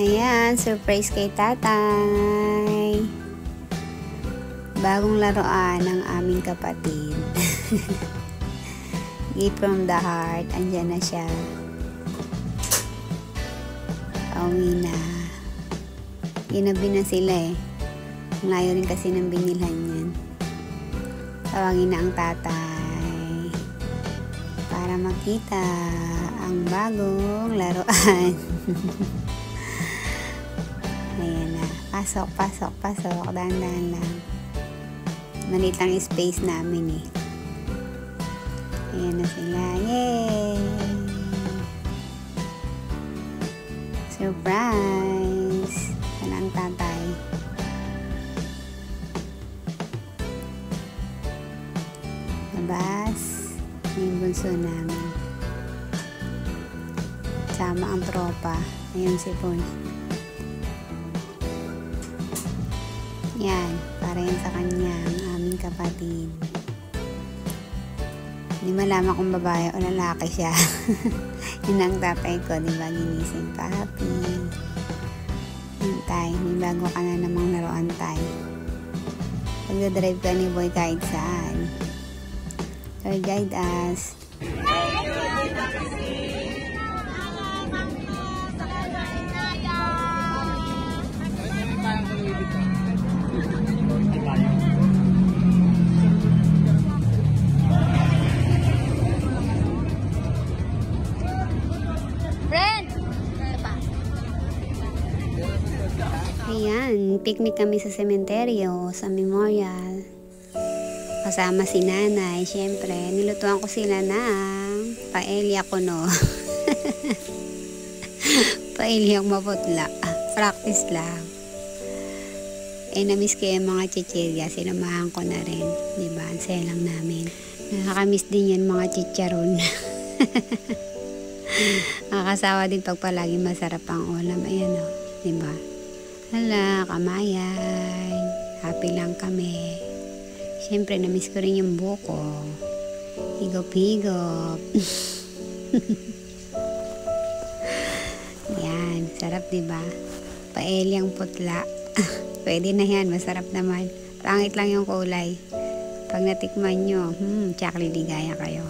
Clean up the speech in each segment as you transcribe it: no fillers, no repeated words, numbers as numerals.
Ayan, surprise kay tatay. Bagong laruan ng aming kapatid. Gift from the heart. Andyan na siya. Pauwi na. Ginabi na sila eh. Malayo rin kasi ng binilhan yan. Tawagin na ang tatay para makita ang bagong laruan. Ayan na. Pasok. Dahan-dahan lang. Maliit lang yung space namin eh. Ayan na sila. Yay! Surprise! Yan ang tatay. Labas. Yung bunso namin. Sama ang tropa. Ayan si Boy. Yan, para yan sa kanya, ang aming kapatid. Hindi malaman kung babae o lalaki siya. Yan ang tatay ko, di ba? Ginising pa, happy. Yan tay, may bago ka na namang laruan tay. Pagdadrive ka ni Boy kahit saan. Lord, guide us. Ayan, picnic kami sa sementeryo, sa memorial. Kasama si nanay, syempre. Nilutuan ko sila ng paella kuno. Paella'ng maputla. Practice lang. Eh, namiss ko yung mga chichirya. Sinamahan ko na rin. Diba? Ang saya lang namin. Nakakamiss din yan mga chicharon. Nakakasawa din pag palagi masarap ang ulam. Ayan o. Diba? Hala, kamayan. Happy lang kami. Siyempre, namiss ko rin yung buko. Higop-higop. Yan, sarap diba? Paelyang putla. Pwede na yan, masarap naman. Pangit lang yung kulay. Pag natikman nyo, chocolate ligaya kayo.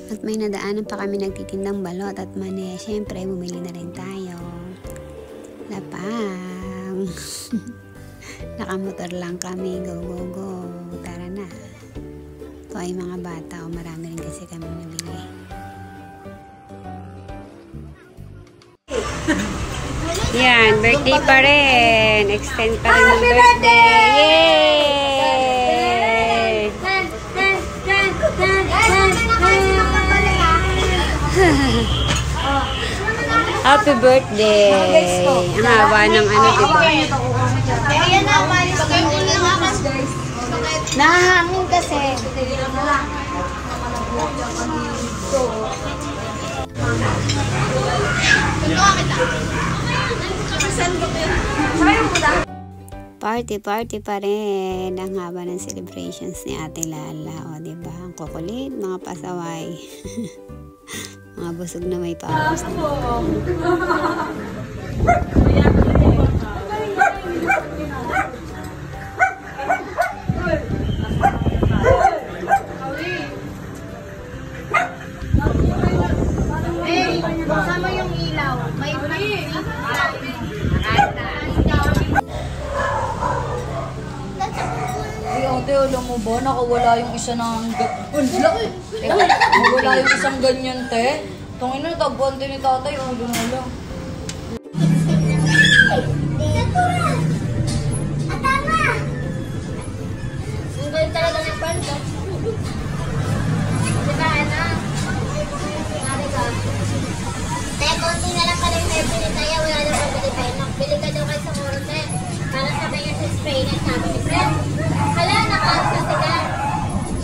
At may nadaanan pa kami nagtitindang balot at mani. Siyempre, bumili na rin tayo. Lapang. Nakamotor lang kami. Go, go, go. Tara na. Ito ay mga bata. O marami rin kasi kami nabili. Yan, birthday pa rin. Extend pa rin ang birthday. Yay! Happy birthday! Ang haba ng ano, diba? Ayan na, umalis ka. Nahahangin kasi. Party pa rin. Ang haba ng celebrations ni Ate Lala. O, diba? Ang kukulit, mga pasaway. Mga busog na may paus na. Sama yung ilaw. May ate, alam mo ba, nakawala yung isa ng nakawala yung isang ganyan, te. Tungin na, tabuan din ni tatay, ulo na lang. Atama! Ang galing talaga ng panta. Diba, anak? Mari ka. Te, konti na lang pala yung nerve ni Taya. Wala na pabili tayo. Bili ka daw kayo sa Moro, te. Para sabay nga sa spray na sabi ni Fred. Hala, nakaalis na sila.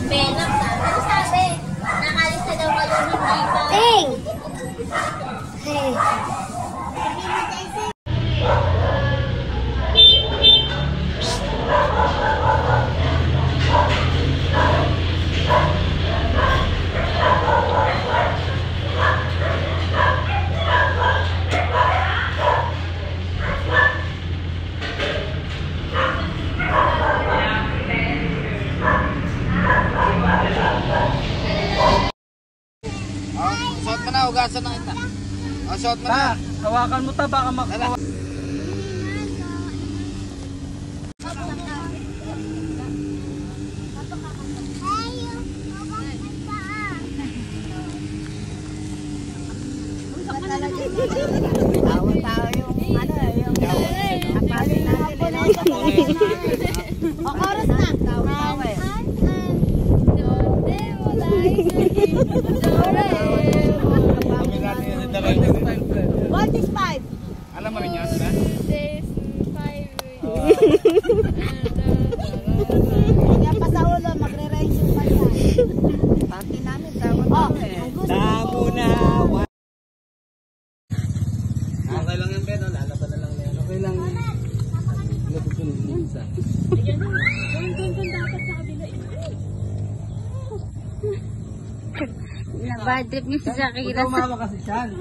Venom, sabi. Ano sabi? Nakaalis na daw ka doon ng lipa. Ting! Hey! Suot mo na. Hawakan mo ta, baka makawa. Tao yung ano yung kapatid natin. O, oras na. Tao eh. What is 5? Alam mo rin yan? Kaya pa sa ulo, magre-range yung kanya. Pati namin, tawag eh. Tamo na. Okay lang yung bedo, lalaban na lang na yan. Okay lang. Nagugunin mo isa. Bad trip niyo si Shakira. Huwag umawa kasi siyan.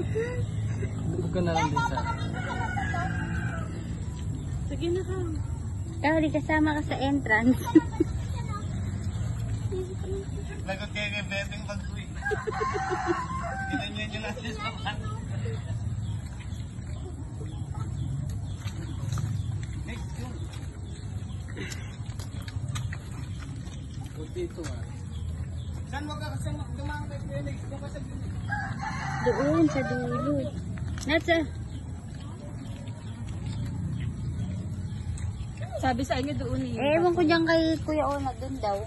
Lubog ka na lang din siya. Sige na ka. Ikaw, di kasama ka sa entrance. Lagot kayo kay Bebeng pag-uwi. Ginanyan nyo lang siya sa pan. Next yun. Dito ah. Saan mo ka kasi dumaan kay Felix? Doon sa dulo. Nasa. Sabi sa inyo doon eh. Ewan ko dyan kay Kuya Ona, doon daw.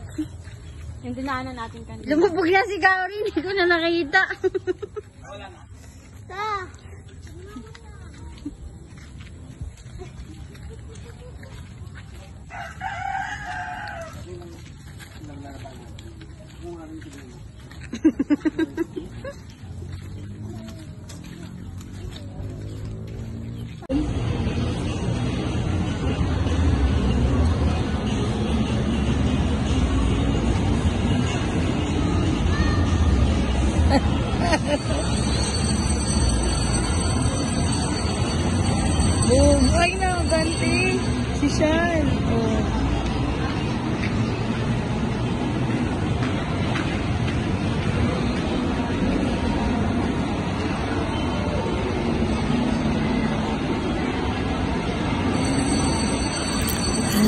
Yung dinaanan natin kanina. Lumubog na si Gauri, hindi ko na nakita. Wala na. Boom! Ay na, ganti. Si Sean. Oh.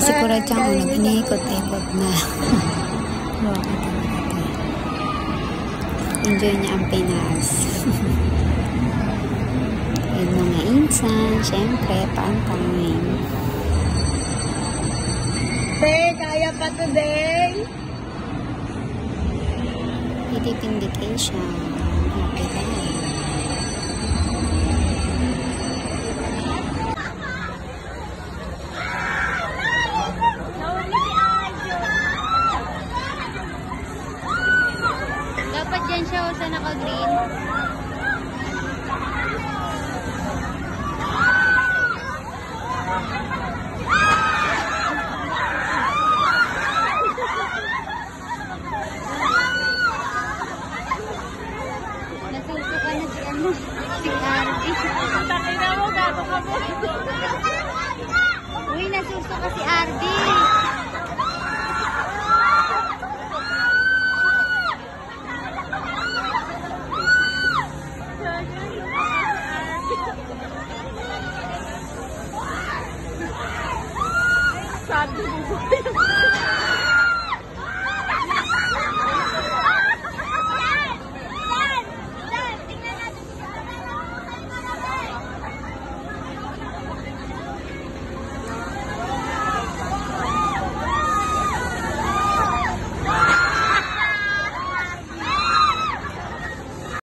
Si Kurachang iniikot-ikot na. Enjoy niya ang Pinas. Yung mga insan, syempre, pantay. Kaya pa today? Indication. Happy tayo. Dapat dyan siya o sa naka-green. Nasusuka na si ano, si Arby. Takay na mo, gato ka mo. Uy, nasusuka si Arby. Sabi mo.